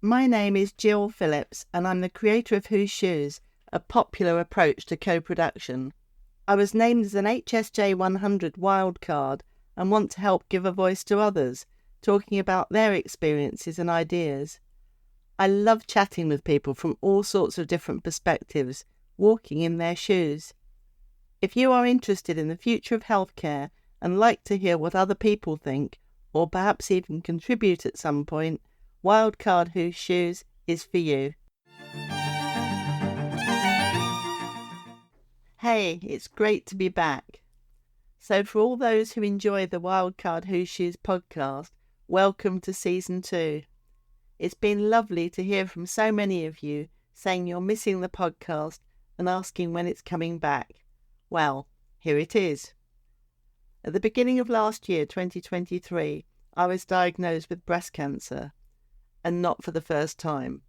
My name is Jill Phillips and I'm the creator of Whose Shoes, a popular approach to co-production. I was named as an HSJ 100 wildcard and want to help give a voice to others, talking about their experiences and ideas. I love chatting with people from all sorts of different perspectives, walking in their shoes. If you are interested in the future of healthcare and like to hear what other people think, or perhaps even contribute at some point, Wildcard Whose Shoes is for you. Hey, it's great to be back. So for all those who enjoy the Wildcard Whose Shoes podcast, welcome to Season 2. It's been lovely to hear from so many of you saying you're missing the podcast and asking when it's coming back. Well, here it is. At the beginning of last year, 2023, I was diagnosed with breast cancer, and not for the first time.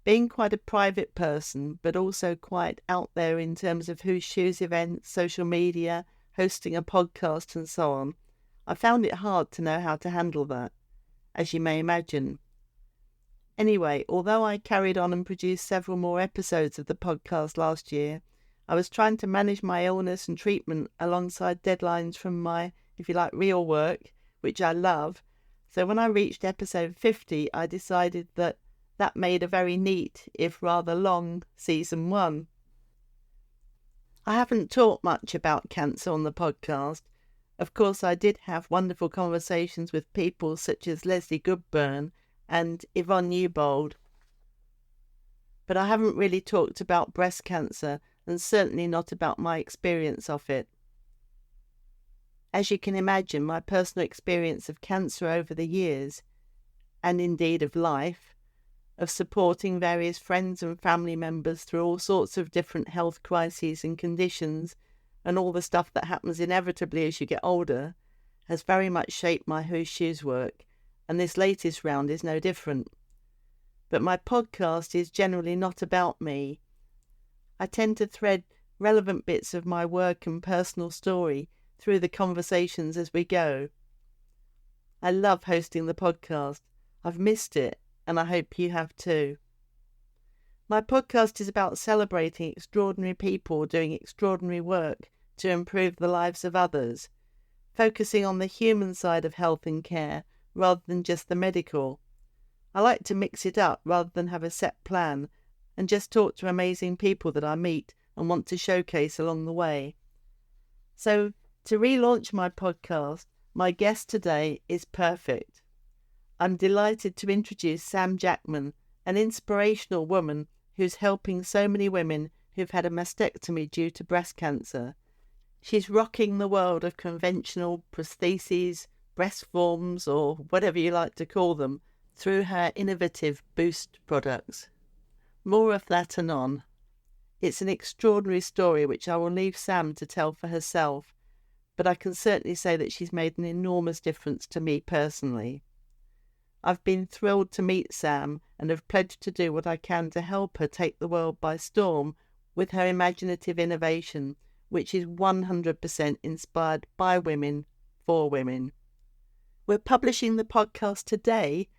Being quite a private person, but also quite out there in terms of Whose Shoes events, social media, hosting a podcast and so on, I found it hard to know how to handle that, as you may imagine. Anyway, although I carried on and produced several more episodes of the podcast last year, I was trying to manage my illness and treatment alongside deadlines from my, if you like, real work, which I love. So when I reached episode 50, I decided that made a very neat, if rather long, season 1. I haven't talked much about cancer on the podcast. Of course, I did have wonderful conversations with people such as Leslie Goodburn and Yvonne Newbold. But I haven't really talked about breast cancer, and certainly not about my experience of it. As you can imagine, my personal experience of cancer over the years, and indeed of life, of supporting various friends and family members through all sorts of different health crises and conditions, and all the stuff that happens inevitably as you get older, has very much shaped my Whose Shoes work, and this latest round is no different. But my podcast is generally not about me. I tend to thread relevant bits of my work and personal story through the conversations as we go. I love hosting the podcast. I've missed it, and I hope you have too. My podcast is about celebrating extraordinary people doing extraordinary work to improve the lives of others, focusing on the human side of health and care rather than just the medical. I like to mix it up rather than have a set plan and just talk to amazing people that I meet and want to showcase along the way. So, to relaunch my podcast, my guest today is perfect. I'm delighted to introduce Sam Jackman, an inspirational woman who's helping so many women who've had a mastectomy due to breast cancer. She's rocking the world of conventional prostheses, breast forms, or whatever you like to call them, through her innovative Boost products. More of that anon. It's an extraordinary story which I will leave Sam to tell for herself, but I can certainly say that she's made an enormous difference to me personally. I've been thrilled to meet Sam and have pledged to do what I can to help her take the world by storm with her imaginative innovation, which is 100% inspired by women, for women. We're publishing the podcast today,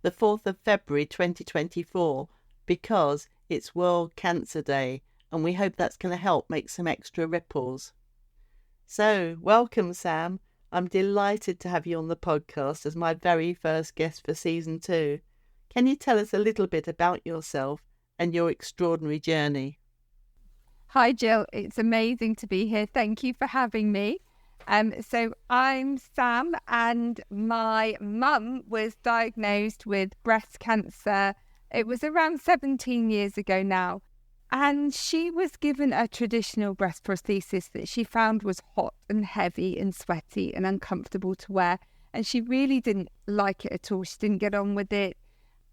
the 4th of February 2024, because it's World Cancer Day, and we hope that's going to help make some extra ripples. So, welcome, Sam. I'm delighted to have you on the podcast as my very first guest for Season 2. Can you tell us a little bit about yourself and your extraordinary journey? Hi, Jill. It's amazing to be here. Thank you for having me. So I'm Sam, and my mum was diagnosed with breast cancer. It was around 17 years ago now. And she was given a traditional breast prosthesis that she found was hot and heavy and sweaty and uncomfortable to wear. And she really didn't like it at all. She didn't get on with it.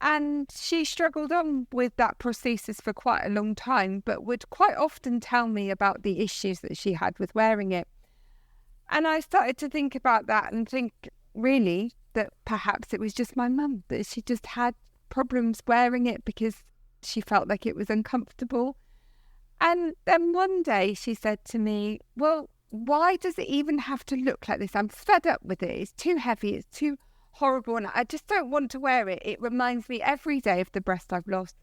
And she struggled on with that prosthesis for quite a long time, but would quite often tell me about the issues that she had with wearing it. And I started to think about that and think, really, that perhaps it was just my mum, that she just had problems wearing it because she felt like it was uncomfortable. And then one day she said to me, well, why does it even have to look like this? I'm fed up with it. It's too heavy. It's too horrible and I just don't want to wear it. It reminds me every day of the breast I've lost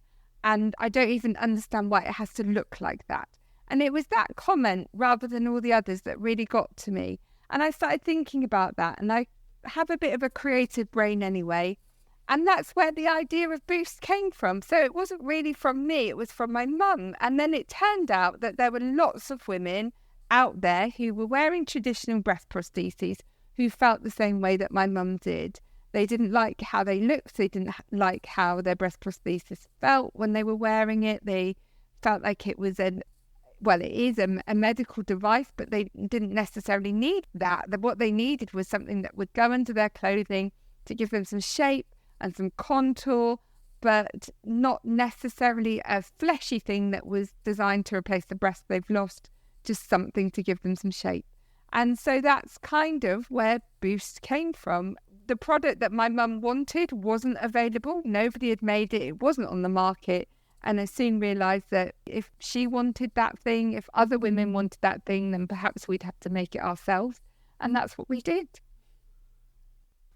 and I don't even understand why it has to look like that. And it was that comment rather than all the others that really got to me. And I started thinking about that, and I have a bit of a creative brain anyway. And that's where the idea of Boost came from. So it wasn't really from me, it was from my mum. And then it turned out that there were lots of women out there who were wearing traditional breast prostheses who felt the same way that my mum did. They didn't like how they looked. They didn't like how their breast prosthesis felt when they were wearing it. They felt like it was it is a medical device, but they didn't necessarily need that. What they needed was something that would go under their clothing to give them some shape and some contour, but not necessarily a fleshy thing that was designed to replace the breast they've lost, just something to give them some shape. And so that's kind of where Boost came from. The product that my mum wanted wasn't available. Nobody had made it. It wasn't on the market. And I soon realised that if she wanted that thing, if other women wanted that thing, then perhaps we'd have to make it ourselves. And that's what we did.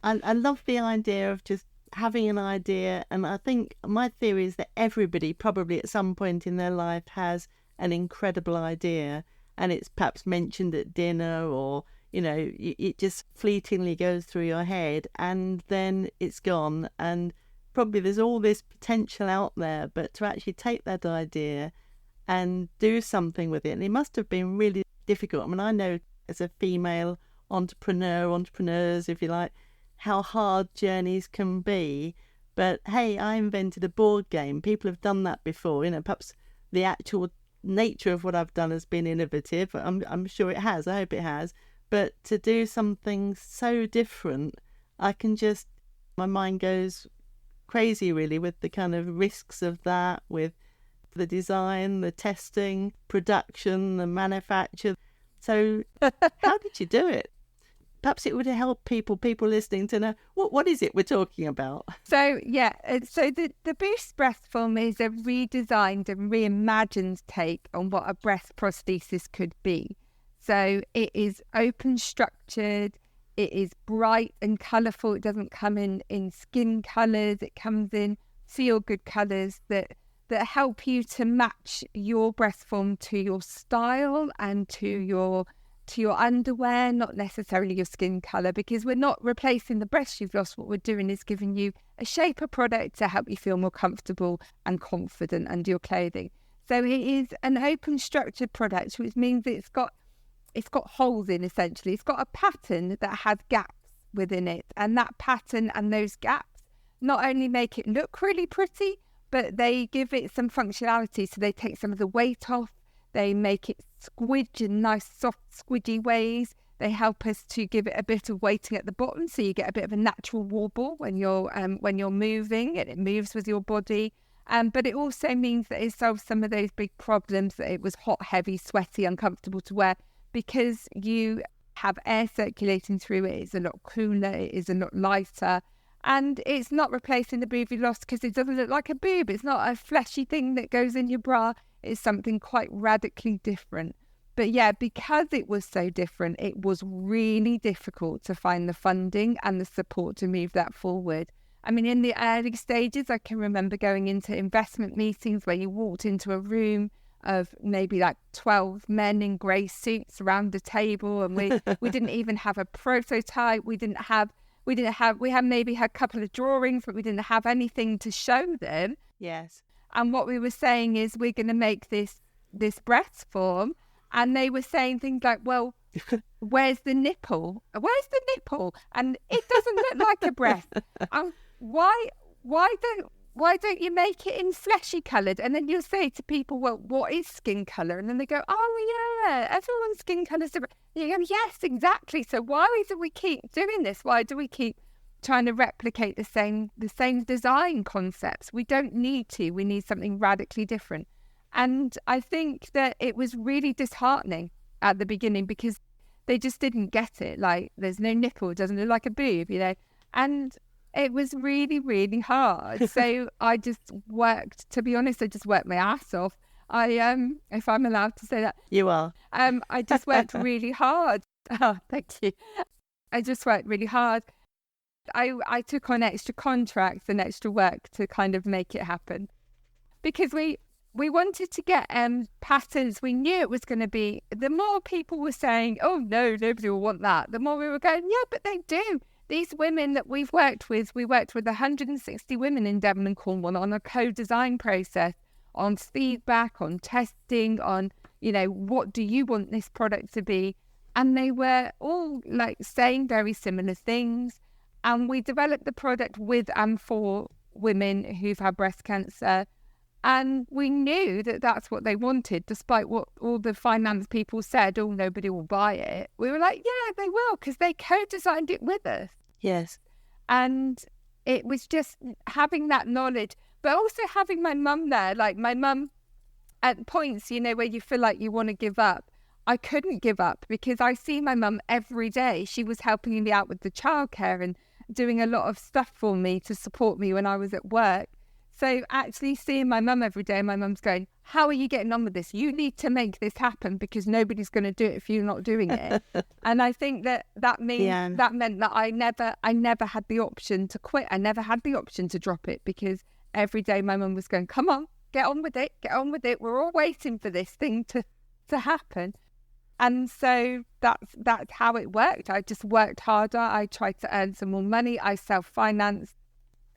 I love the idea of just having an idea. And I think my theory is that everybody probably at some point in their life has an incredible idea. And it's perhaps mentioned at dinner or, you know, it just fleetingly goes through your head and then it's gone. And probably there's all this potential out there, but to actually take that idea and do something with it, and it must have been really difficult. I mean, I know as a female entrepreneurs, if you like, how hard journeys can be. But hey, I invented a board game. People have done that before. You know, perhaps the actual nature of what I've done has been innovative. I'm sure it has. I hope it has. But to do something so different, my mind goes crazy really with the kind of risks of that, with the design, the testing, production, the manufacture. So how did you do it? Perhaps it would help people listening to know what is it we're talking about. So the Boost breast form is a redesigned and reimagined take on what a breast prosthesis could be. So it is open structured. It is bright and colourful. It doesn't come in skin colours. It comes in feel-good colours that help you to match your breast form to your style and to your underwear, not necessarily your skin colour, because we're not replacing the breast you've lost. What we're doing is giving you a shaper product to help you feel more comfortable and confident under your clothing. So it is an open structured product, which means it's got holes in, essentially. It's got a pattern that has gaps within it. And that pattern and those gaps not only make it look really pretty, but they give it some functionality. So they take some of the weight off. They make it squidge in nice, soft, squidgy ways. They help us to give it a bit of weighting at the bottom. So you get a bit of a natural wobble when you're moving, and it moves with your body. But it also means that it solves some of those big problems that it was hot, heavy, sweaty, uncomfortable to wear. Because you have air circulating through it, it's a lot cooler, it is a lot lighter, and it's not replacing the boob you lost because it doesn't look like a boob. It's not a fleshy thing that goes in your bra. It's something quite radically different. But yeah, because it was so different, it was really difficult to find the funding and the support to move that forward. I mean, in the early stages, I can remember going into investment meetings where you walked into a room of maybe like 12 men in grey suits around the table, and we didn't even have a prototype. We had maybe a couple of drawings, but we didn't have anything to show them. Yes. And what we were saying is, we're going to make this breast form, and they were saying things like, well, where's the nipple? And it doesn't look like a breast. Why don't you make it in fleshy coloured? And then you'll say to people, well, what is skin colour? And then they go, oh yeah, everyone's skin colour's different. And you go, yes, exactly. So why do we keep doing this? Why do we keep trying to replicate the same design concepts? We don't need to. We need something radically different. And I think that it was really disheartening at the beginning because they just didn't get it. Like, there's no nipple, it doesn't look like a boob, and it was really, really hard. So I just worked my ass off. If I'm allowed to say that. You are. I just worked really hard. Oh, thank you. I just worked really hard. I took on extra contracts and extra work to kind of make it happen, because we wanted to get patterns. We knew it was going to be, the more people were saying, oh no, nobody will want that, the more we were going, yeah, but they do. These women that we worked with 160 women in Devon and Cornwall on a co-design process, on feedback, on testing, on, what do you want this product to be? And they were all like saying very similar things. And we developed the product with and for women who've had breast cancer. And we knew that that's what they wanted, despite what all the finance people said, oh, nobody will buy it. We were like, yeah, they will, because they co-designed it with us. Yes. And it was just having that knowledge, but also having my mum there. Like my mum, at points, where you feel like you want to give up, I couldn't give up, because I see my mum every day. She was helping me out with the childcare and doing a lot of stuff for me to support me when I was at work. So actually seeing my mum every day, my mum's going, how are you getting on with this? You need to make this happen, because nobody's going to do it if you're not doing it. And I think that meant that I never had the option to quit. I never had the option to drop it, because every day my mum was going, come on, get on with it. We're all waiting for this thing to happen. And so that's how it worked. I just worked harder. I tried to earn some more money. I self-financed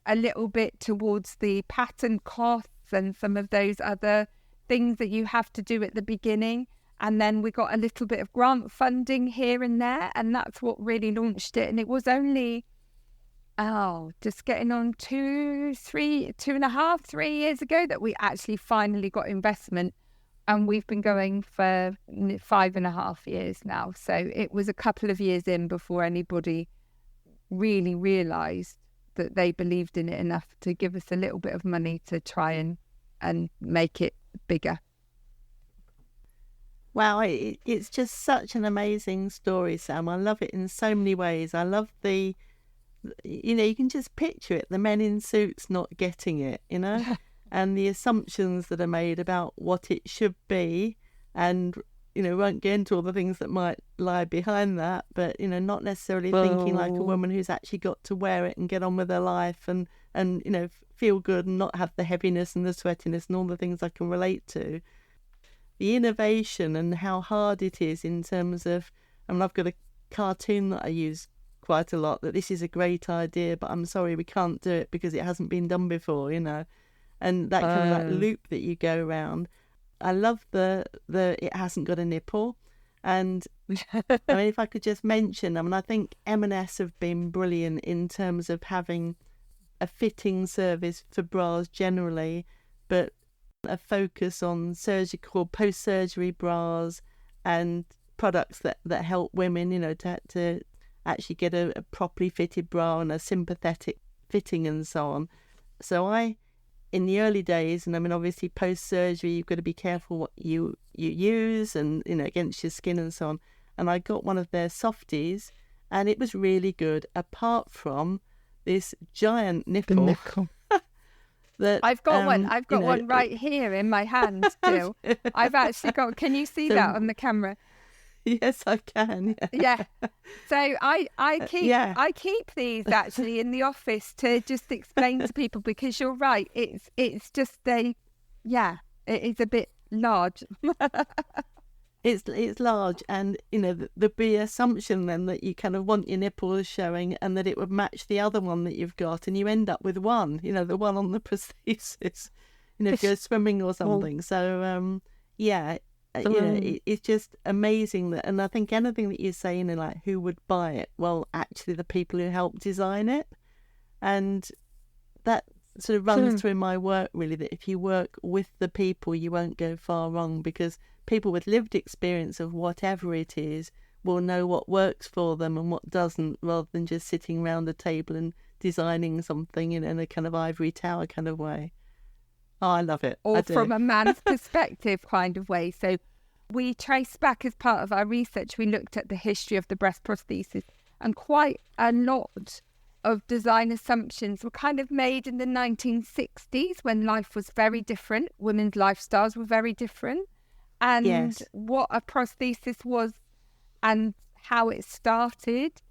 a little bit towards the pattern costs and some of those other things that you have to do at the beginning. And then we got a little bit of grant funding here and there, and that's what really launched it. And it was only, just getting on 2.5, 3 years ago that we actually finally got investment. And we've been going for 5.5 years now. So it was a couple of years in before anybody really realised that they believed in it enough to give us a little bit of money to try and make it bigger. Wow, it's just such an amazing story, Sam. I love it in so many ways. I love you can just picture it, the men in suits not getting it, and the assumptions that are made about what it should be, and won't get into all the things that might lie behind that, but not necessarily thinking like a woman who's actually got to wear it and get on with her life and feel good and not have the heaviness and the sweatiness and all the things I can relate to. The innovation and how hard it is in terms of, I've got a cartoon that I use quite a lot, that this is a great idea, but I'm sorry, we can't do it because it hasn't been done before, and that kind of like loop that you go around. I love the it hasn't got a nipple. And if I could just mention, I think M&S have been brilliant in terms of having a fitting service for bras generally, but a focus on surgical, post-surgery bras and products that help women, to actually get a properly fitted bra and a sympathetic fitting and so on. So in the early days, and obviously post-surgery, you've got to be careful what you use and, against your skin and so on. And I got one of their softies and it was really good, apart from this giant nipple. That I've got one. I've got one right here in my hand still. I've actually got, can you see that on the camera? Yes, I can. Yeah. So I keep these actually in the office to just explain to people, because you're right. It's just it is a bit large. It's large, and there'd be assumption then that you kind of want your nipples showing and that it would match the other one that you've got, and you end up with one, the one on the prosthesis, if you're swimming or something. So it's just amazing that, and I think anything that you say, like who would buy it? Well, actually the people who helped design it, and that sort of runs through my work really, that if you work with the people, you won't go far wrong, because people with lived experience of whatever it is will know what works for them and what doesn't, rather than just sitting around a table and designing something in a kind of ivory tower kind of way. Oh, I love it. Or from a man's perspective kind of way. So we traced back, as part of our research, we looked at the history of the breast prosthesis, and quite a lot of design assumptions were kind of made in the 1960s, when life was very different. Women's lifestyles were very different. And what a prosthesis was and how it started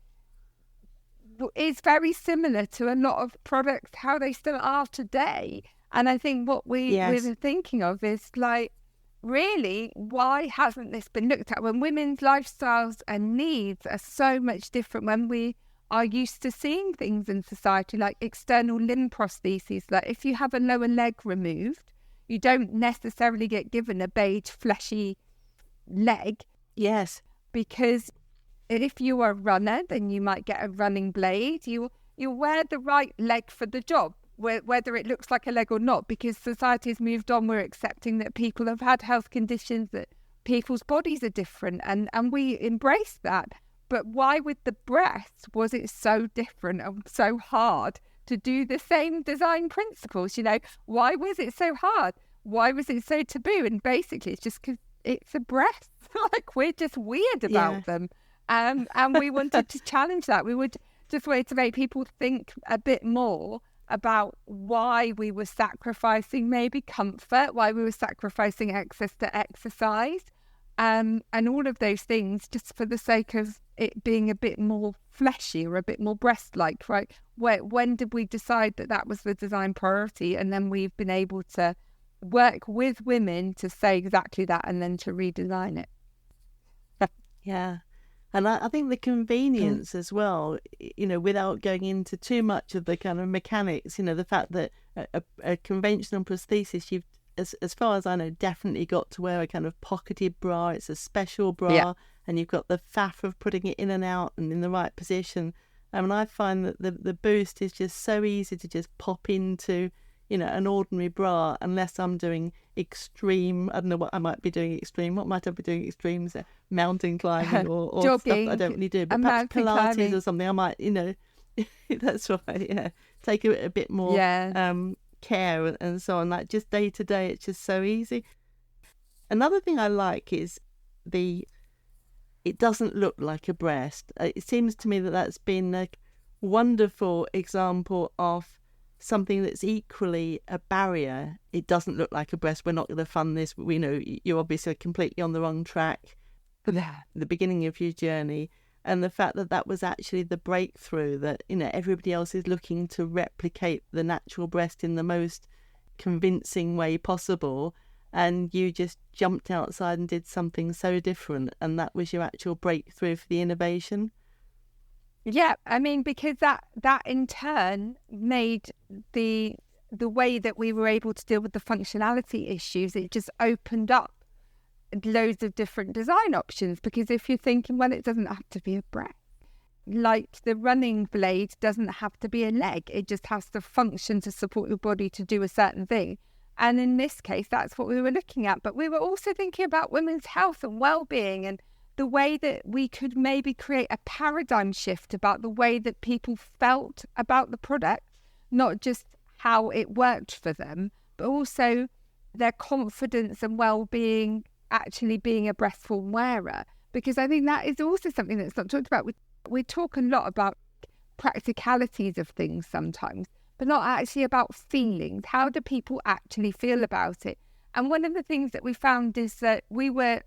is very similar to a lot of products, how they still are today. And I think what we were thinking of is like, really, why hasn't this been looked at when women's lifestyles and needs are so much different, when we are used to seeing things in society like external limb prostheses? Like if you have a lower leg removed, you don't necessarily get given a beige, fleshy leg. Yes. Because if you are a runner, then you might get a running blade. You wear the right leg for the job, whether it looks like a leg or not, because society has moved on. We're accepting that people have had health conditions, that people's bodies are different, and we embrace that. But why with the breasts was it so different and so hard to do the same design principles? You know, why was it so hard? Why was it so taboo? And basically, it's just because it's a breast. Like, we're just weird about them. And we wanted to challenge that. We would just wanted to make people think a bit more about why we were sacrificing maybe comfort, why we were sacrificing access to exercise, and all of those things just for the sake of it being a bit more fleshy or a bit more breast-like, right? When did we decide that that was the design priority? And then we've been able to work with women to say exactly that and then to redesign it. Yeah. And I think the convenience as well, you know, without going into too much of the kind of mechanics, you know, the fact that a conventional prosthesis, you've, as far as I know, definitely got to wear a kind of pocketed bra. It's a special bra, and you've got the faff of putting it in and out and in the right position. And I find that the Boost is just so easy to just pop into, you know, an ordinary bra, unless I'm doing extreme, I don't know what I might be doing extreme. What might I be doing extreme? Mountain climbing or jogging, stuff I don't really do. But perhaps Pilates climbing or something, I might, you know, that's right, yeah. Take a bit more care and so on. Like just day to day, it's just so easy. Another thing I like is it doesn't look like a breast. It seems to me that that's been a wonderful example of something that's equally a barrier. It doesn't look like a breast. We're not going to fund this. We know you're obviously completely on the wrong track for the beginning of your journey. And the fact that that was actually the breakthrough, that, you know, everybody else is looking to replicate the natural breast in the most convincing way possible. And you just jumped outside and did something so different. And that was your actual breakthrough for the innovation. Yeah, I mean, because that in turn made the way that we were able to deal with the functionality issues, it just opened up loads of different design options. Because if you're thinking, well, it doesn't have to be a breast. Like the running blade doesn't have to be a leg. It just has to function to support your body to do a certain thing. And in this case, that's what we were looking at. But we were also thinking about women's health and well-being, and the way that we could maybe create a paradigm shift about the way that people felt about the product, not just how it worked for them, but also their confidence and well-being actually being a breast form wearer. Because I think that is also something that's not talked about. We talk a lot about practicalities of things sometimes, but not actually about feelings. How do people actually feel about it? And one of the things that we found is that we were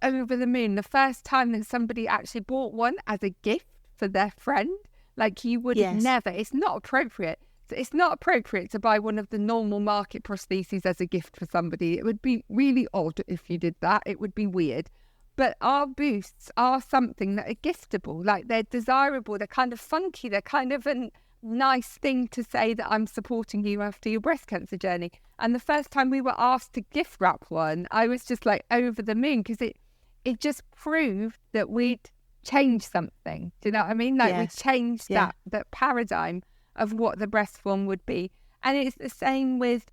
over the moon the first time that somebody actually bought one as a gift for their friend. Like, you would never, it's not appropriate. It's not appropriate to buy one of the normal market prostheses as a gift for somebody. It would be really odd if you did that. It would be weird. But our Boosts are something that are giftable. Like, they're desirable. They're kind of funky. They're kind of a nice thing to say that I'm supporting you after your breast cancer journey. And the first time we were asked to gift wrap one, I was just like over the moon, because it just proved that we'd changed something. Do you know what I mean? Like, we changed that paradigm of what the breast form would be. And it's the same with,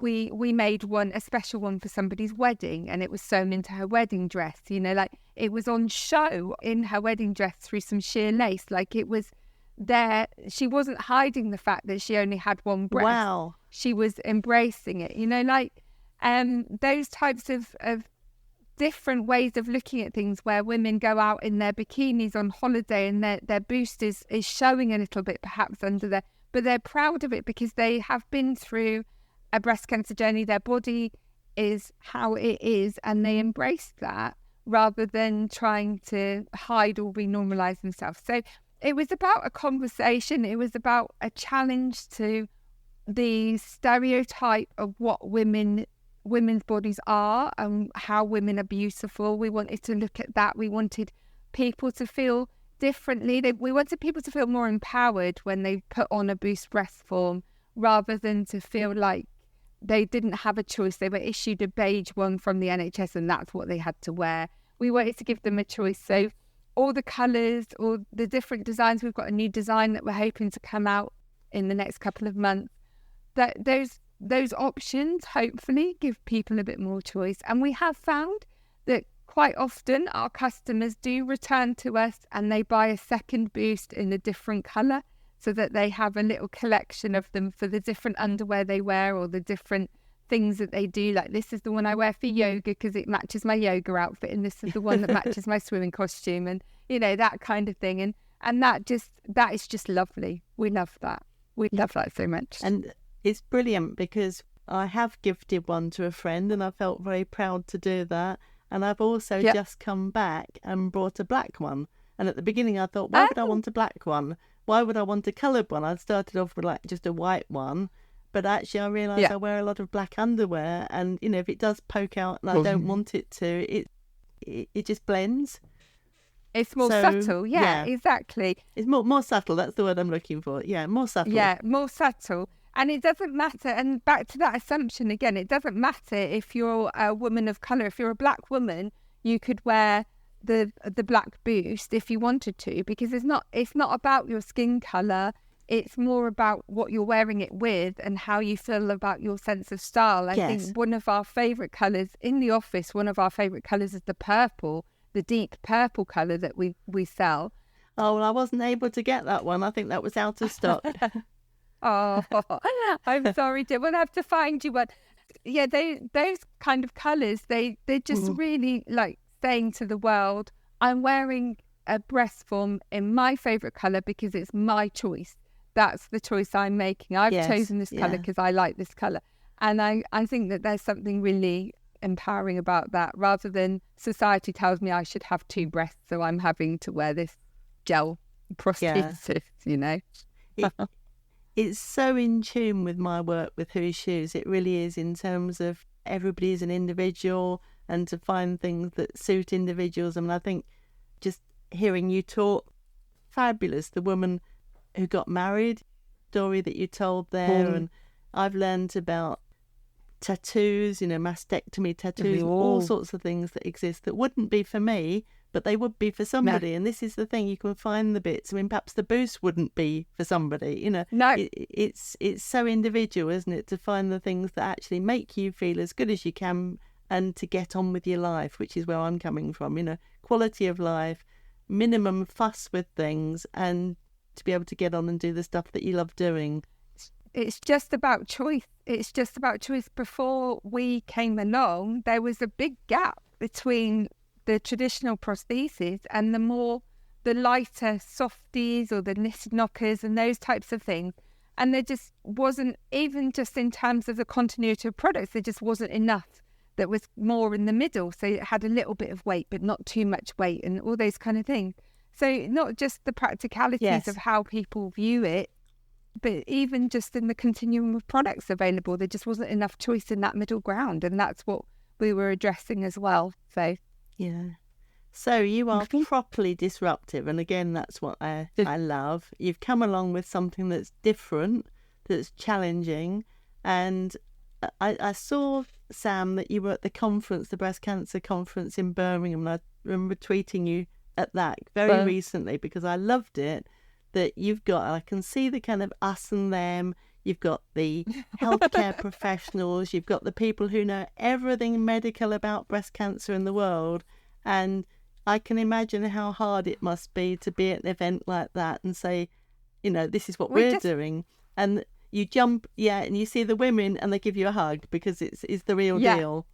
we made one, a special one for somebody's wedding, and it was sewn into her wedding dress. You know, like, it was on show in her wedding dress through some sheer lace. Like, it was there. She wasn't hiding the fact that she only had one breast. Wow. She was embracing it, you know, like those types of different ways of looking at things, where women go out in their bikinis on holiday and their Boost is showing a little bit perhaps under there, but they're proud of it because they have been through a breast cancer journey. Their body is how it is, and they embrace that rather than trying to hide or re-normalize themselves. So It was about a conversation. It was about a challenge to the stereotype of what women's bodies are and how women are beautiful. We wanted to look at that. We wanted people to feel differently. We wanted people to feel more empowered when they put on a boost breast form, rather than to feel like they didn't have a choice. They were issued a beige one from the NHS and that's what they had to wear. We wanted to give them a choice. So all the colours, all the different designs, we've got a new design that we're hoping to come out in the next couple of months. That those options hopefully give people a bit more choice. And we have found that quite often our customers do return to us and they buy a second boost in a different colour, so that they have a little collection of them for the different underwear they wear or the different things that they do. Like, this is the one I wear for yoga because it matches my yoga outfit, and this is the one that matches my swimming costume, and that kind of thing. And that is just lovely. We love that. We love that so much. And it's brilliant because I have gifted one to a friend and I felt very proud to do that. And I've also just come back and brought a black one. And at the beginning I thought, why would I want a black one? Why would I want a coloured one? I started off with like just a white one, but actually I realised I wear a lot of black underwear, and if it does poke out and I don't want it to, it just blends. It's more subtle, exactly. It's more subtle. That's the word I'm looking for. Yeah, more subtle. Yeah, more subtle. And it doesn't matter. And back to that assumption again, it doesn't matter if you're a woman of colour. If you're a black woman, you could wear the black boost if you wanted to, because it's not about your skin colour. It's more about what you're wearing it with and how you feel about your sense of style. I think one of our favourite colours in the office, one of our favourite colours is the purple, the deep purple colour that we sell. Oh, well, I wasn't able to get that one. I think that was out of stock. Oh, I'm sorry, Jim. We'll have to find you one. Yeah, those kind of colours, they're just really like saying to the world, I'm wearing a breast form in my favourite colour because it's my choice. That's the choice I'm making. I've chosen this colour because I like this colour. And I think that there's something really empowering about that, rather than society tells me I should have two breasts, so I'm having to wear this gel prosthesis, It's so in tune with my work with Who Shoes. It really is, in terms of everybody's an individual, and to find things that suit individuals. I mean, I think just hearing you talk, fabulous. The woman who got married, story that you told there, and I've learned about tattoos, mastectomy tattoos, all sorts of things that exist that wouldn't be for me, but they would be for somebody. No. And this is the thing, you can find the bits. I mean, perhaps the boost wouldn't be for somebody, No. It's so individual, isn't it, to find the things that actually make you feel as good as you can and to get on with your life, which is where I'm coming from, quality of life, minimum fuss with things, and to be able to get on and do the stuff that you love doing. It's just about choice. It's just about choice. Before we came along, there was a big gap between the traditional prostheses and the lighter softies or the knitted knockers and those types of things. And there just wasn't, even just in terms of the continuity of products, there just wasn't enough that was more in the middle. So it had a little bit of weight, but not too much weight, and all those kind of things. So not just the practicalities of how people view it, but even just in the continuum of products available, there just wasn't enough choice in that middle ground. And that's what we were addressing as well. So, yeah. So you are properly disruptive. And again, that's what I love. You've come along with something that's different, that's challenging. And I saw, Sam, that you were at the conference, the breast cancer conference in Birmingham. And I remember tweeting you at that very recently because I loved it. That you've got, I can see the kind of us and them. You've got the healthcare professionals. You've got the people who know everything medical about breast cancer in the world. And I can imagine how hard it must be to be at an event like that and say, this is what we're doing. And you jump, and you see the women and they give you a hug because it's the real deal.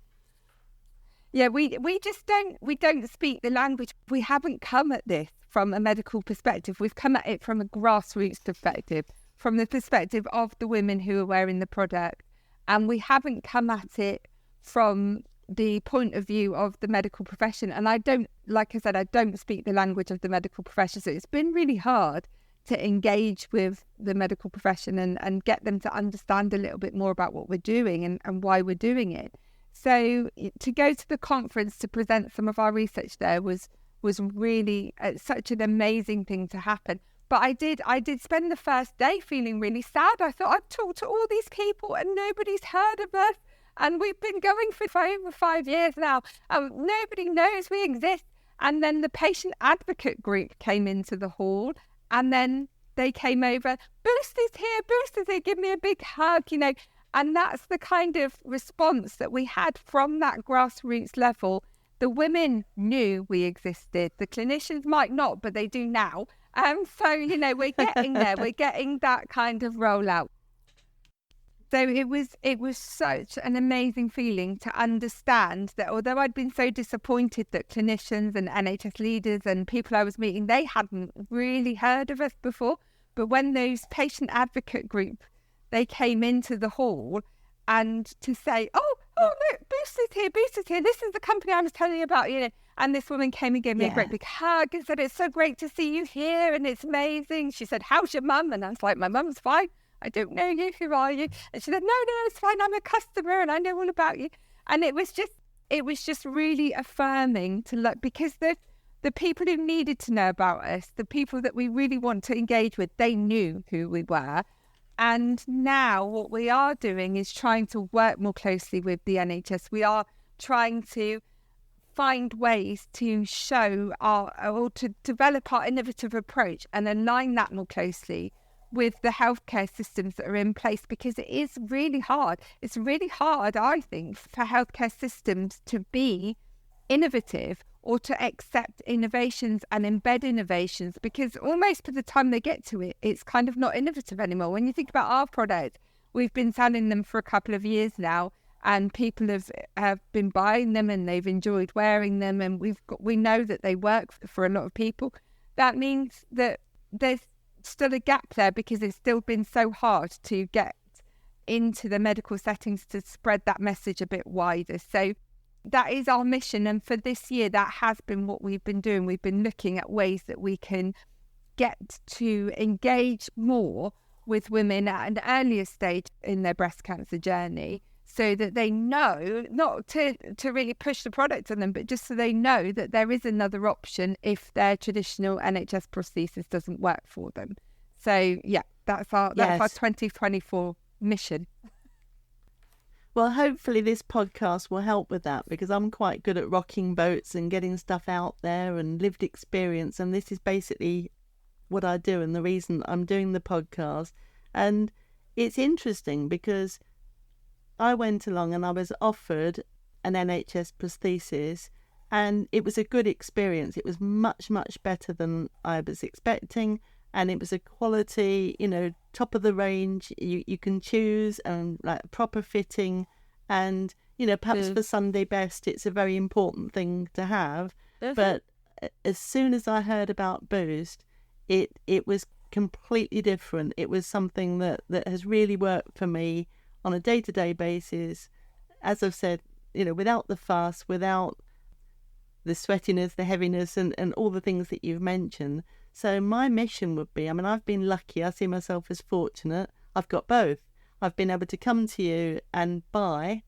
Yeah, we don't speak the language. We haven't come at this from a medical perspective. We've come at it from a grassroots perspective, from the perspective of the women who are wearing the product. And we haven't come at it from the point of view of the medical profession. And I don't, like I said, I don't speak the language of the medical profession. So it's been really hard to engage with the medical profession and get them to understand a little bit more about what we're doing and why we're doing it. So to go to the conference to present some of our research there was really such an amazing thing to happen. But I did spend the first day feeling really sad. I thought, I've talked to all these people and nobody's heard of us. And we've been going for over 5 years now. Nobody knows we exist. And then the patient advocate group came into the hall, and then they came over, Boosters here, give me a big hug, And that's the kind of response that we had from that grassroots level. The women knew we existed. The clinicians might not, but they do now. So, we're getting there. We're getting that kind of rollout. So it was such an amazing feeling to understand that although I'd been so disappointed that clinicians and NHS leaders and people I was meeting, they hadn't really heard of us before. But when those patient advocate group, they came into the hall and to say, oh, look, Boosters here. This is the company I was telling you about, And this woman came and gave me a great big hug and said, it's so great to see you here and it's amazing. She said, how's your mum? And I was like, my mum's fine. I don't know you. Who are you? And she said, no, it's fine. I'm a customer and I know all about you. And it was just really affirming to look, because the people who needed to know about us, the people that we really want to engage with, they knew who we were. And now what we are doing is trying to work more closely with the NHS. We are trying to find ways to show or to develop our innovative approach and align that more closely with the healthcare systems that are in place, because it is really hard. It's really hard, I think, for healthcare systems to be innovative or to accept innovations and embed innovations, because almost by the time they get to it, it's kind of not innovative anymore. When you think about our product, we've been selling them for a couple of years now, and people have been buying them and they've enjoyed wearing them, and we know that they work for a lot of people. That means that there's still a gap there, because it's still been so hard to get into the medical settings to spread that message a bit wider. So that is our mission, and for this year that has been what we've been doing. We've been looking at ways that we can get to engage more with women at an earlier stage in their breast cancer journey, so that they know, not to really push the product on them, but just so they know that there is another option if their traditional NHS prosthesis doesn't work for them. So yeah, that's our 2024 mission. Well, hopefully this podcast will help with that, because I'm quite good at rocking boats and getting stuff out there and lived experience. And this is basically what I do and the reason I'm doing the podcast. And it's interesting because I went along and I was offered an NHS prosthesis, and it was a good experience. It was much, much better than I was expecting. And it was a quality, top of the range. You can choose and like proper fitting. And, perhaps for Sunday best, it's a very important thing to have. But as soon as I heard about Boost, it was completely different. It was something that has really worked for me on a day-to-day basis. As I've said, without the fuss, without the sweatiness, the heaviness, and all the things that you've mentioned. So my mission would be, I've been lucky. I see myself as fortunate. I've got both. I've been able to come to you and buy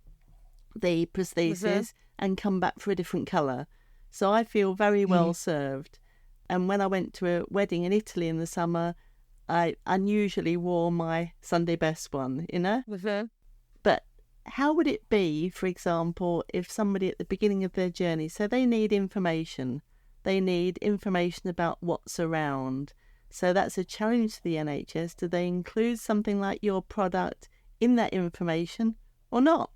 the prosthesis and come back for a different colour. So I feel very well served. And when I went to a wedding in Italy in the summer, I unusually wore my Sunday best one, But how would it be, for example, if somebody at the beginning of their journey, so they need information about what's around. So that's a challenge to the NHS. Do they include something like your product in that information or not?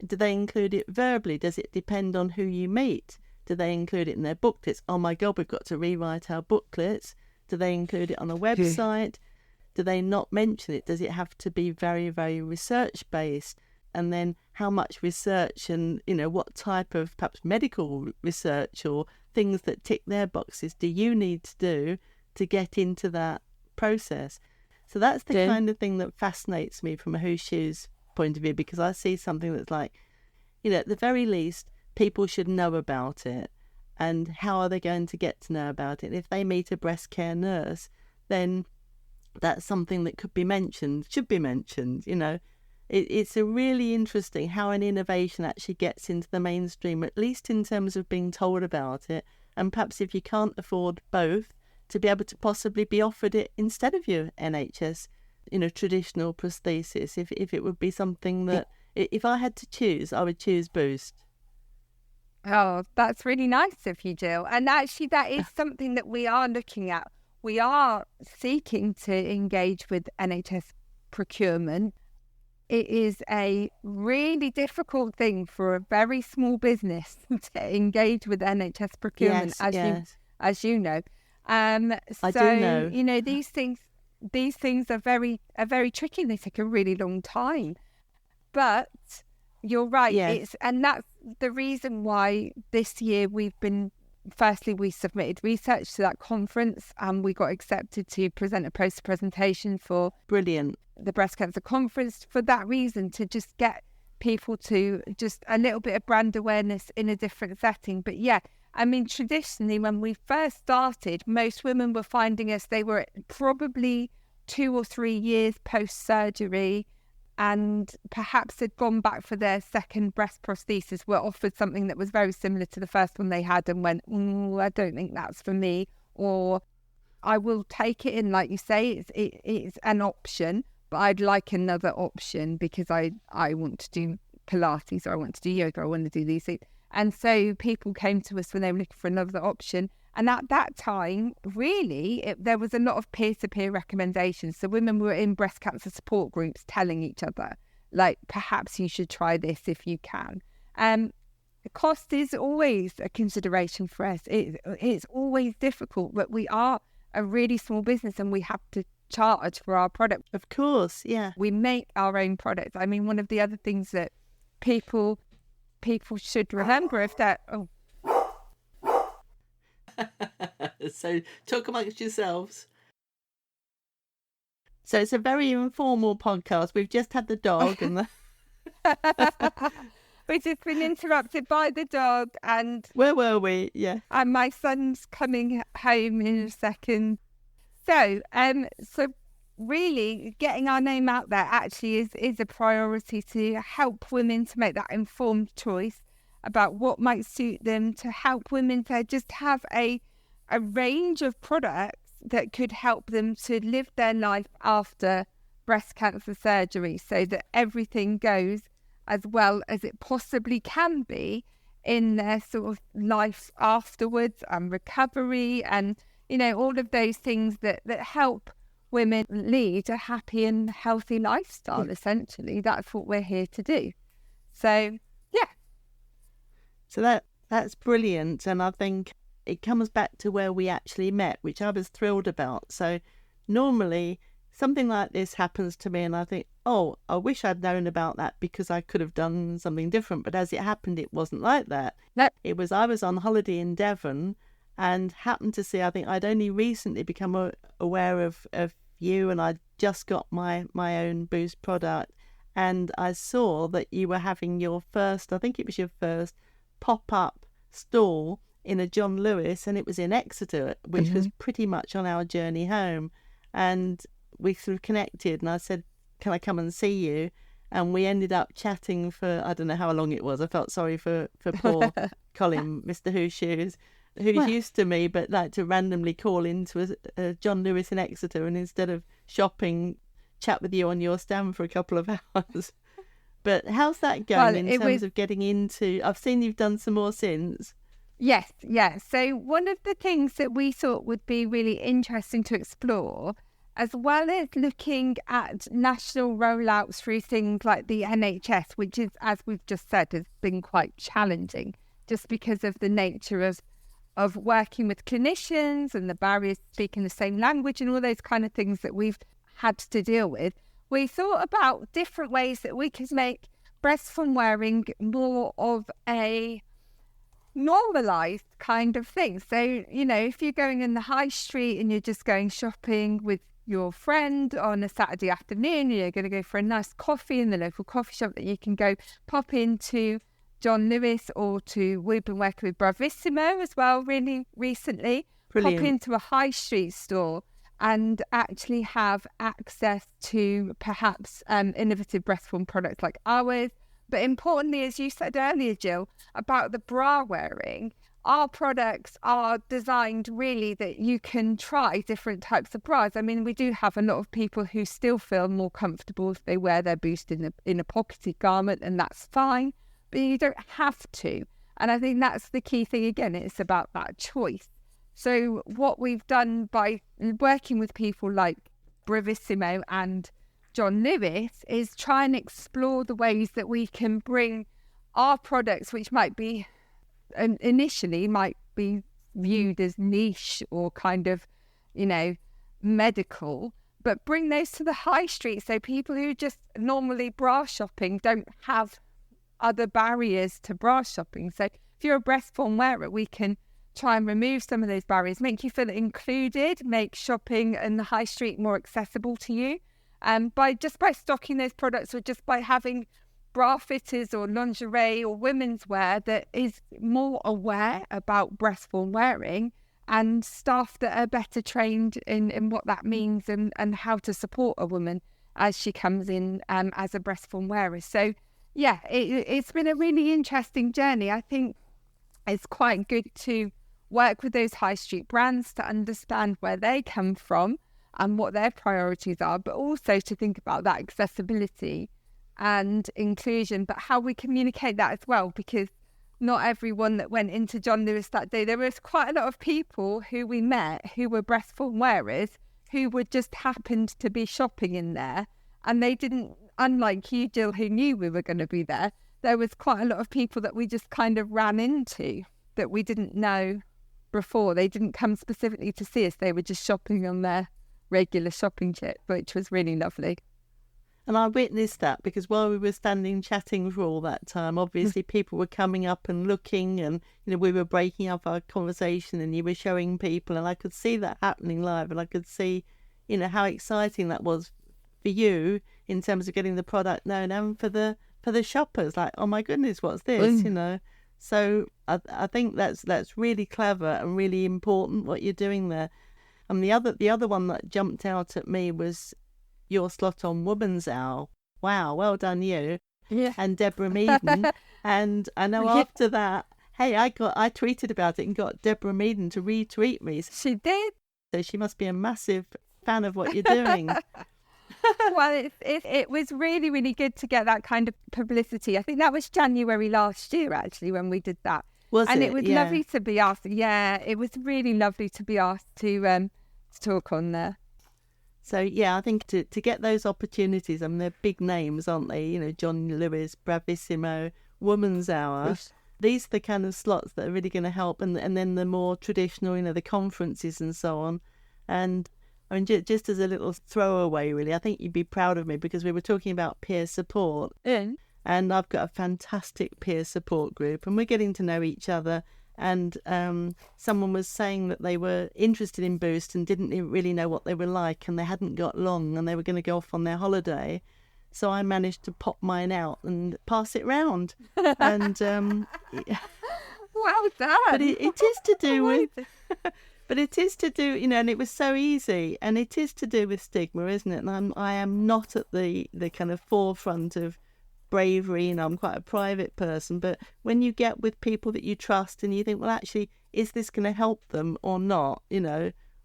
Do they include it verbally? Does it depend on who you meet? Do they include it in their booklets? Oh my God, we've got to rewrite our booklets. Do they include it on a website? Do they not mention it? Does it have to be very, very research-based? And then how much research and, what type of perhaps medical research or things that tick their boxes do you need to do to get into that process? So that's the kind of thing that fascinates me from a Who Shoes point of view, because I see something that's like, at the very least, people should know about it. And how are they going to get to know about it? If they meet a breast care nurse, then that's something that could be mentioned, should be mentioned. It's a really interesting how an innovation actually gets into the mainstream, at least in terms of being told about it. And perhaps if you can't afford both, to be able to possibly be offered it instead of your NHS, traditional prosthesis. If it would be something that, if I had to choose, I would choose Boost. Oh, that's really nice of you, Jill. And actually, that is something that we are looking at. We are seeking to engage with NHS procurement. It is a really difficult thing for a very small business to engage with NHS procurement, as you know. I do know. These things are very tricky. They take a really long time. But you're right. Yes. And that's the reason why this year we submitted research to that conference and we got accepted to present a poster presentation for Brilliant. the breast cancer conference for that reason, to just get people to just a little bit of brand awareness in a different setting. But traditionally when we first started, most women were finding us, they were probably 2 or 3 years post-surgery and perhaps had gone back for their second breast prosthesis, were offered something that was very similar to the first one they had and went, I don't think that's for me, or I will take it in, like you say, it's an option, but I'd like another option because I want to do Pilates, or I want to do yoga, I want to do these things. And so people came to us when they were looking for another option. And at that time, really, there was a lot of peer-to-peer recommendations. So women were in breast cancer support groups telling each other, like, perhaps you should try this if you can. The cost is always a consideration for us. It's always difficult, but we are a really small business and we have to charge for our product. Of course, yeah. We make our own products. One of the other things that people should remember, if they're... So talk amongst yourselves. So it's a very informal podcast. We've just had the dog and we've just been interrupted by the dog. And where were we? Yeah. And my son's coming home in a second. So really getting our name out there actually is a priority to help women to make that informed choice about what might suit them, to help women to just have a range of products that could help them to live their life after breast cancer surgery, so that everything goes as well as it possibly can be in their sort of life afterwards, and recovery, and all of those things that help women lead a happy and healthy lifestyle. Essentially, that's what we're here to do. So that's brilliant, and I think it comes back to where we actually met, which I was thrilled about. So normally something like this happens to me and I think, oh, I wish I'd known about that because I could have done something different. But as it happened, it wasn't like that. No. I was on holiday in Devon and happened to see, I think I'd only recently become aware of you, and I'd just got my own Boost product, and I saw that you were having your first pop-up stall in a John Lewis, and it was in Exeter, which was pretty much on our journey home. And we sort of connected, and I said, can I come and see you? And we ended up chatting for, I don't know how long it was. I felt sorry for poor Colin, Mr. Who Shoes, who's used to me, but like to randomly call into a John Lewis in Exeter, and instead of shopping, chat with you on your stand for a couple of hours. But how's that going in terms of getting into... I've seen you've done some more since. Yes. So one of the things that we thought would be really interesting to explore, as well as looking at national rollouts through things like the NHS, which is, as we've just said, has been quite challenging just because of the nature of working with clinicians and the barriers to speaking the same language and all those kind of things that we've had to deal with. We thought about different ways that we could make breast from wearing more of a normalised kind of thing. So, if you're going in the high street and you're just going shopping with your friend on a Saturday afternoon, you're going to go for a nice coffee in the local coffee shop that you can go pop into John Lewis, or we've been working with Bravissimo as well really recently. Brilliant. Pop into a high street store and actually have access to perhaps innovative breast form products like ours. But importantly, as you said earlier, Jill, about the bra wearing, our products are designed really that you can try different types of bras. I mean, we do have a lot of people who still feel more comfortable if they wear their boost in a pocketed garment, and that's fine, but you don't have to. And I think that's the key thing. Again, it's about that choice. So what we've done by working with people like Bravissimo and John Lewis is try and explore the ways that we can bring our products, which might be initially might be viewed as niche or kind of, medical, but bring those to the high street so people who just normally bra shopping don't have other barriers to bra shopping. So if you're a breast form wearer, we can try and remove some of those barriers, make you feel included, make shopping in the high street more accessible to you. By stocking those products, or just by having bra fitters or lingerie or women's wear that is more aware about breast form wearing, and staff that are better trained in what that means and how to support a woman as she comes in as a breast form wearer. So yeah, it's been a really interesting journey. I think it's quite good to work with those high street brands to understand where they come from and what their priorities are, but also to think about that accessibility and inclusion, but how we communicate that as well, because not everyone that went into John Lewis that day, there was quite a lot of people who we met who were breast form wearers who would just happened to be shopping in there, and they didn't, unlike you, Jill, who knew we were going to be there was quite a lot of people that we just kind of ran into that we didn't know before. They didn't come specifically to see us, they were just shopping on their regular shopping trip, which was really lovely. And I witnessed that because while we were standing chatting for all that time, obviously people were coming up and looking, and we were breaking up our conversation and you were showing people, and I could see that happening live, and I could see how exciting that was for you in terms of getting the product known, and for the shoppers, like, oh my goodness, what's this? So I think that's really clever and really important what you're doing there. And the other one that jumped out at me was your slot on Woman's Hour. Wow, well done you. Yeah. And Deborah Meaden. And I know after that, hey, I tweeted about it and got Deborah Meaden to retweet me. She did. So she must be a massive fan of what you're doing. Well, it was really, really good to get that kind of publicity. I think that was January last year, actually, when we did that. It was lovely to be asked. Yeah, it was really lovely to be asked to talk on there. So, yeah, I think to get those opportunities, I mean, they're big names, aren't they? John Lewis, Bravissimo, Woman's Hour. Yes. These are the kind of slots that are really going to help. And then the more traditional, the conferences and so on. And I mean, just as a little throwaway, really, I think you'd be proud of me because we were talking about peer support. Mm. And I've got a fantastic peer support group, and we're getting to know each other. And someone was saying that they were interested in Boost and didn't really know what they were like, and they hadn't got long, and they were going to go off on their holiday. So I managed to pop mine out and pass it round. And well done. But it is to do with... But it is to do, and it was so easy, and it is to do with stigma, isn't it? And I am not at the kind of forefront of bravery, I'm quite a private person, but when you get with people that you trust and you think, well, actually, is this going to help them or not?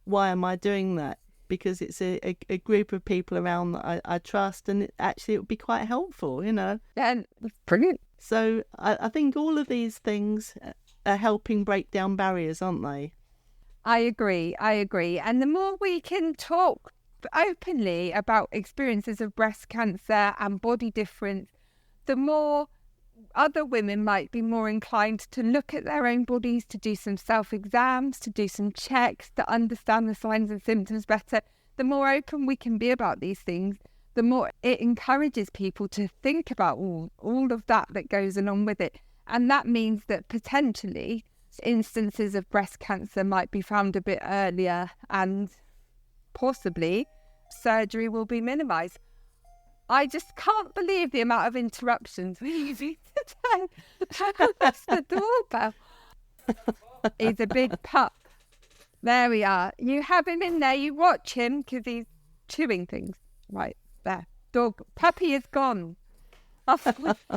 Why am I doing that? Because it's a group of people around that I trust, and it would be quite helpful, Yeah, that's brilliant. So I think all of these things are helping break down barriers, aren't they? I agree. And the more we can talk openly about experiences of breast cancer and body difference, the more other women might be more inclined to look at their own bodies, to do some self-exams, to do some checks, to understand the signs and symptoms better. The more open we can be about these things, the more it encourages people to think about all of that goes along with it. And that means that potentially instances of breast cancer might be found a bit earlier, and possibly surgery will be minimised. I just can't believe the amount of interruptions we have today. That's the doorbell. He's a big pup. There we are. You have him in there. You watch him because he's chewing things. Right there. Puppy is gone.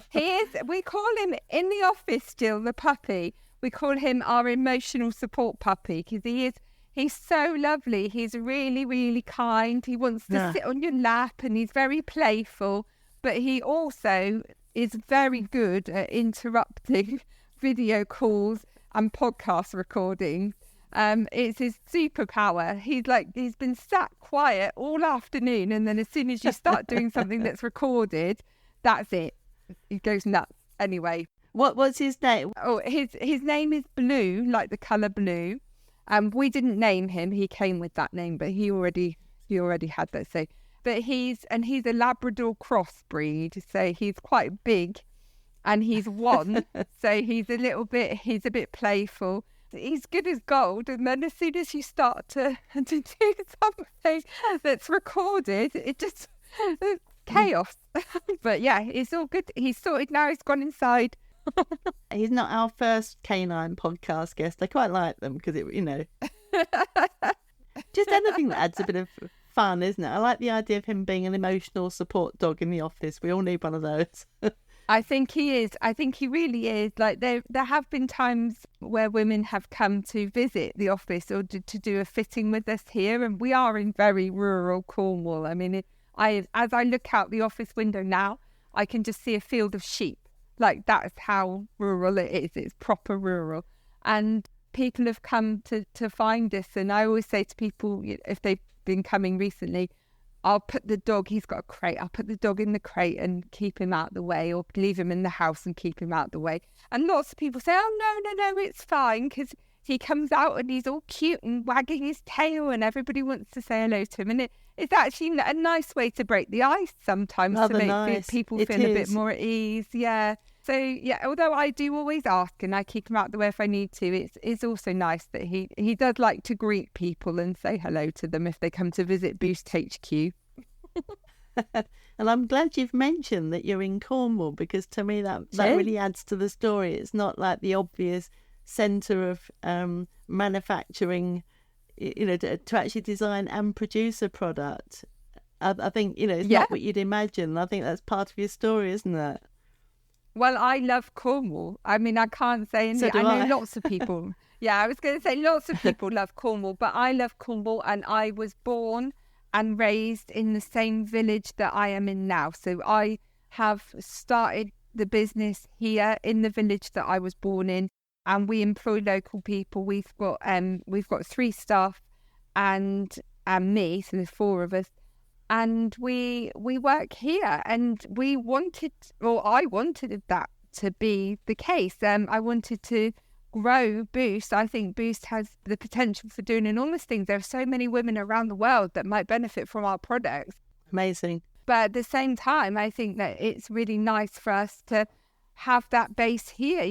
He is. We call him in the office, Jill, the puppy. We call him our emotional support puppy because he's so lovely. He's really, really kind. He wants to sit on your lap and he's very playful. But he also is very good at interrupting video calls and podcast recordings. It's his superpower. He's been sat quiet all afternoon, and then as soon as you start doing something that's recorded, that's it. He goes nuts. Anyway, what's his name? Oh, his name is Blue, like the colour blue. We didn't name him. He came with that name, but he already had that. So, but he's a Labrador crossbreed, so he's quite big, and he's one, so he's a bit playful. He's good as gold, and then as soon as you start to do something that's recorded, it just chaos. But yeah, it's all good. He's sorted now. He's gone inside. He's not our first canine podcast guest. I quite like them because just anything that adds a bit of fun, isn't it? I like the idea of him being an emotional support dog in the office. We all need one of those. I think he is. I think he really is. Like there have been times where women have come to visit the office or to do a fitting with us here, and we are in very rural Cornwall. I mean, as I look out the office window now, I can just see a field of sheep. Like that's how rural it is. It's proper rural, and people have come to find us. And I always say to people, if they've been coming recently, I'll put the dog, he's got a crate, I'll put the dog in the crate and keep him out the way, or leave him in the house and keep him out the way. And lots of people say, oh, no, it's fine, because he comes out and he's all cute and wagging his tail and everybody wants to say hello to him. And it's actually a nice way to break the ice sometimes, to make people feel a bit more at ease. Yeah. So, yeah, although I do always ask and I keep him out the way if I need to, it's also nice that he does like to greet people and say hello to them if they come to visit Boost HQ. And I'm glad you've mentioned that you're in Cornwall, because to me that really adds to the story. It's not like the obvious centre of manufacturing, to actually design and produce a product. I think, it's not what you'd imagine. I think that's part of your story, isn't it? Well, I love Cornwall. I mean, I can't say anything. I know lots of people. Yeah, I was going to say lots of people love Cornwall, but I love Cornwall, and I was born and raised in the same village that I am in now. So I have started the business here in the village that I was born in, and we employ local people. We've got 3 staff and me, so there's 4 of us. And we work here, and I wanted that to be the case. I wanted to grow Boost. I think Boost has the potential for doing enormous things. There are so many women around the world that might benefit from our products. Amazing. But at the same time, I think that it's really nice for us to have that base here,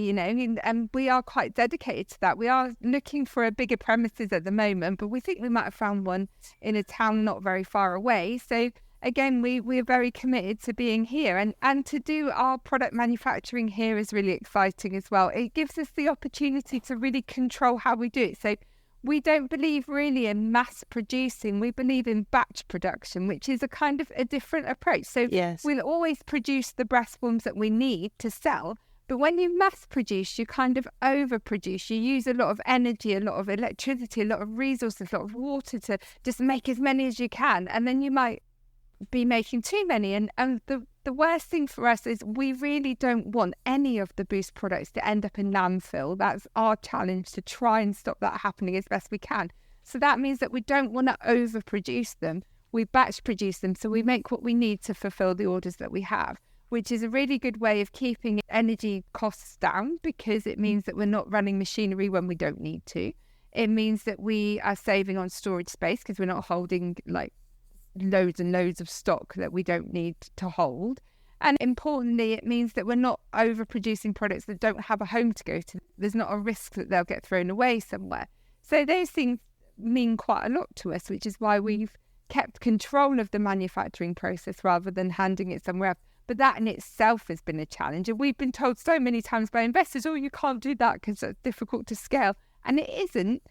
and we are quite dedicated to that. We are looking for a bigger premises at the moment, but we think we might have found one in a town not very far away. So again, we're very committed to being here, and to do our product manufacturing here is really exciting as well. It gives us the opportunity to really control how we do it. So we don't believe really in mass producing. We believe in batch production, which is a kind of a different approach. So we'll always produce the breast forms that we need to sell. But when you mass produce, you kind of overproduce. You use a lot of energy, a lot of electricity, a lot of resources, a lot of water to just make as many as you can. And then you might be making too many. And the worst thing for us is we really don't want any of the Boost products to end up in landfill. That's our challenge, to try and stop that happening as best we can. So that means that we don't want to overproduce them. We batch produce them, so we make what we need to fulfill the orders that we have, which is a really good way of keeping energy costs down, because it means that we're not running machinery when we don't need to. It means that we are saving on storage space, because we're not holding like loads and loads of stock that we don't need to hold. And importantly, it means that we're not overproducing products that don't have a home to go to. There's not a risk that they'll get thrown away somewhere. So those things mean quite a lot to us, which is why we've kept control of the manufacturing process rather than handing it somewhere else. But that in itself has been a challenge. And we've been told so many times by investors, oh, you can't do that because it's difficult to scale. And it isn't.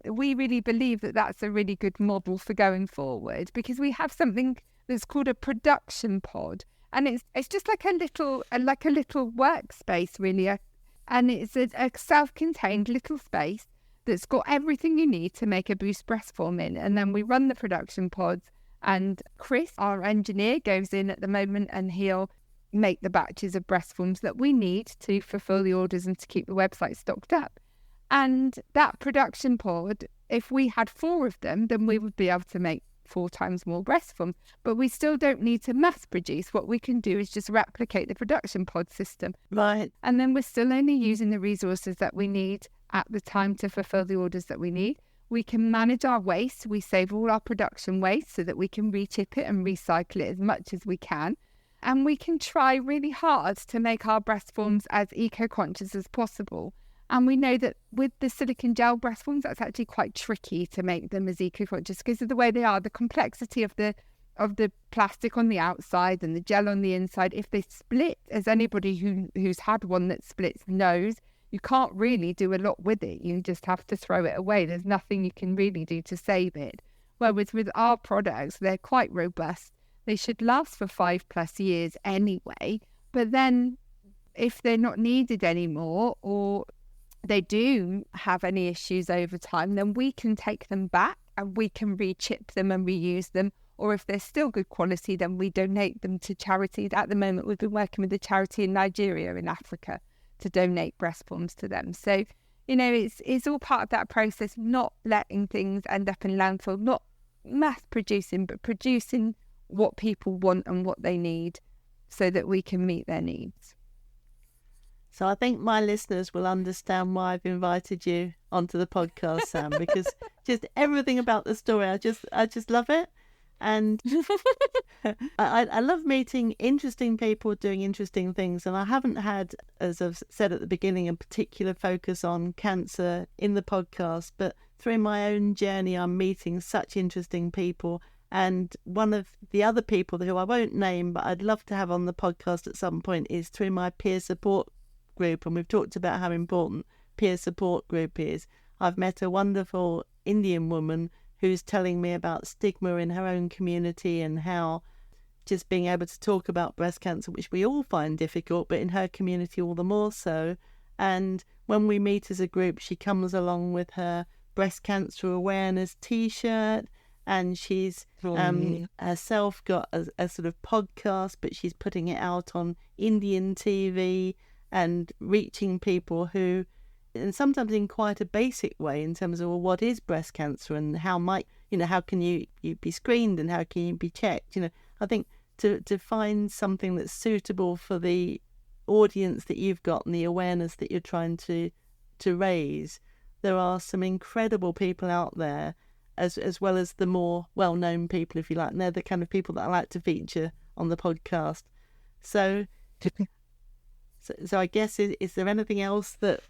We really believe that that's a really good model for going forward, because we have something that's called a production pod. And it's just like a little workspace, really. And it's a self-contained little space that's got everything you need to make a boost breast form in. And then we run the production pods, and Chris, our engineer, goes in at the moment and he'll make the batches of breast forms that we need to fulfill the orders and to keep the website stocked up. And that production pod, if we had 4 of them, then we would be able to make 4 times more breast forms. But we still don't need to mass produce. What we can do is just replicate the production pod system. Right. And then we're still only using the resources that we need at the time to fulfill the orders that we need. We can manage our waste. We save all our production waste so that we can rechip it and recycle it as much as we can. And we can try really hard to make our breast forms as eco-conscious as possible. And we know that with the silicone gel breast forms, that's actually quite tricky to make them as eco-conscious because of the way they are, the complexity of the plastic on the outside and the gel on the inside. If they split, as anybody who's had one that splits knows, you can't really do a lot with it. You just have to throw it away. There's nothing you can really do to save it. Whereas with our products, they're quite robust. They should last for 5+ years anyway. But then if they're not needed anymore, or they do have any issues over time, then we can take them back and we can re-chip them and reuse them. Or if they're still good quality, then we donate them to charities. At the moment, we've been working with a charity in Nigeria, in Africa, to donate breast forms to them. So, it's all part of that process, not letting things end up in landfill, not mass producing, but producing what people want and what they need so that we can meet their needs. So I think my listeners will understand why I've invited you onto the podcast, Sam, because just everything about the story, I just love it. And I love meeting interesting people doing interesting things. And I haven't had, as I've said at the beginning, a particular focus on cancer in the podcast. But through my own journey, I'm meeting such interesting people. And one of the other people who I won't name, but I'd love to have on the podcast at some point, is through my peer support group. And we've talked about how important peer support group is. I've met a wonderful Indian woman who's telling me about stigma in her own community and how just being able to talk about breast cancer, which we all find difficult, but in her community all the more so. And when we meet as a group, she comes along with her breast cancer awareness T-shirt, and she's herself got a sort of podcast, but she's putting it out on Indian TV and reaching people who, and sometimes in quite a basic way, in terms of, well, what is breast cancer and how can you be screened and how can you be checked? I think to find something that's suitable for the audience that you've got and the awareness that you're trying to raise, there are some incredible people out there, as well as the more well-known people, if you like, and they're the kind of people that I like to feature on the podcast. So I guess, is there anything else that,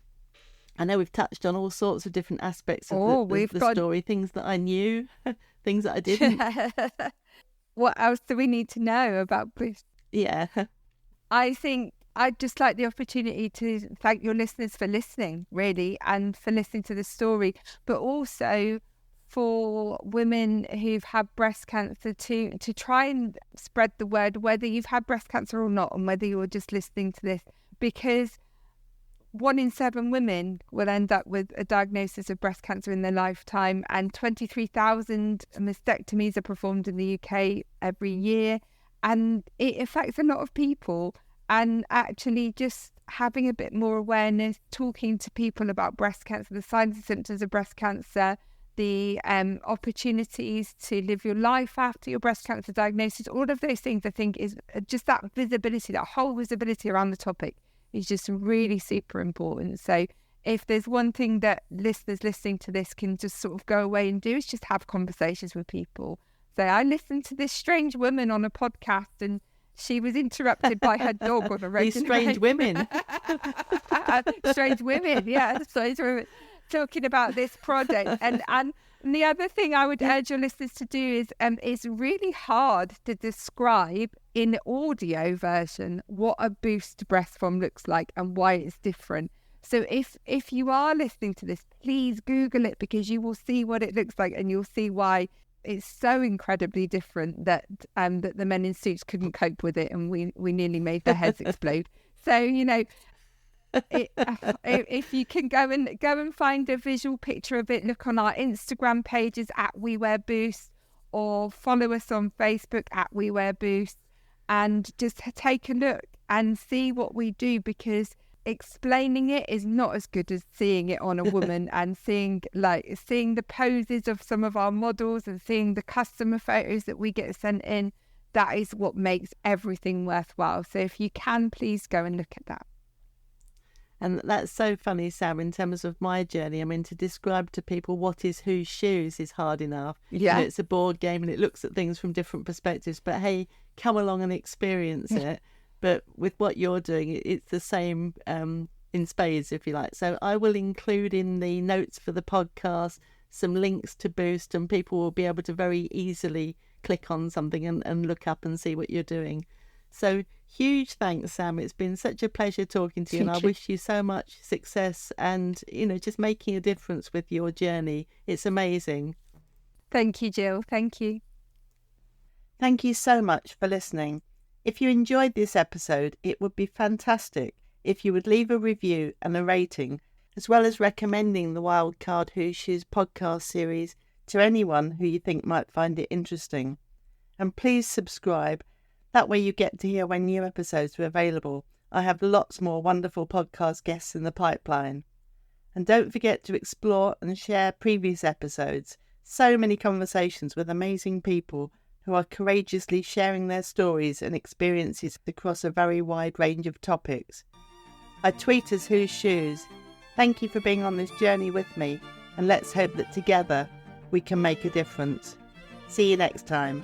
I know we've touched on all sorts of different aspects of the story, things that I knew, things that I didn't. What else do we need to know about Boost? Yeah. I think I'd just like the opportunity to thank your listeners for listening, really, and for listening to the story, but also for women who've had breast cancer to try and spread the word, whether you've had breast cancer or not, and whether you're just listening to this, because 1 in 7 women will end up with a diagnosis of breast cancer in their lifetime, and 23,000 mastectomies are performed in the UK every year, and it affects a lot of people. And actually just having a bit more awareness, talking to people about breast cancer, the signs and symptoms of breast cancer, the opportunities to live your life after your breast cancer diagnosis, all of those things, I think, is just that visibility, that whole visibility around the topic is just really super important. So if there's one thing that listeners listening to this can just sort of go away and do, is just have conversations with people. So I listened to this strange woman on a podcast, and she was interrupted by her dog on a road. These strange women. Strange women, yeah. Strange women talking about this product. And And the other thing I would urge your listeners to do is it's really hard to describe in the audio version what a boost breast form looks like and why it's different. So if you are listening to this, please Google it, because you will see what it looks like and you'll see why it's so incredibly different that that the men in suits couldn't cope with it, and we nearly made their heads explode. So, you know, if you can go and find a visual picture of it, look on our Instagram pages at We Wear Boost, or follow us on Facebook at We Wear Boost, and just take a look and see what we do, because explaining it is not as good as seeing it on a woman and seeing the poses of some of our models and seeing the customer photos that we get sent in. That is what makes everything worthwhile. So if you can, please go and look at that. And that's so funny, Sam, in terms of my journey. I mean, to describe to people what is whose shoes is hard enough. Yeah. You know, it's a board game and it looks at things from different perspectives. But hey, come along and experience it. But with what you're doing, it's the same in spades, if you like. So I will include in the notes for the podcast some links to Boost, and people will be able to very easily click on something and look up and see what you're doing. So huge thanks, Sam. It's been such a pleasure talking to you, and I wish you so much success and, you know, just making a difference with your journey. It's amazing. Thank you, Jill. Thank you. Thank you so much for listening. If you enjoyed this episode, it would be fantastic if you would leave a review and a rating, as well as recommending the Wildcard Who Shoes podcast series to anyone who you think might find it interesting. And please subscribe. That way you get to hear when new episodes are available. I have lots more wonderful podcast guests in the pipeline. And don't forget to explore and share previous episodes. So many conversations with amazing people who are courageously sharing their stories and experiences across a very wide range of topics. I tweet as Whose Shoes. Thank you for being on this journey with me, and let's hope that together we can make a difference. See you next time.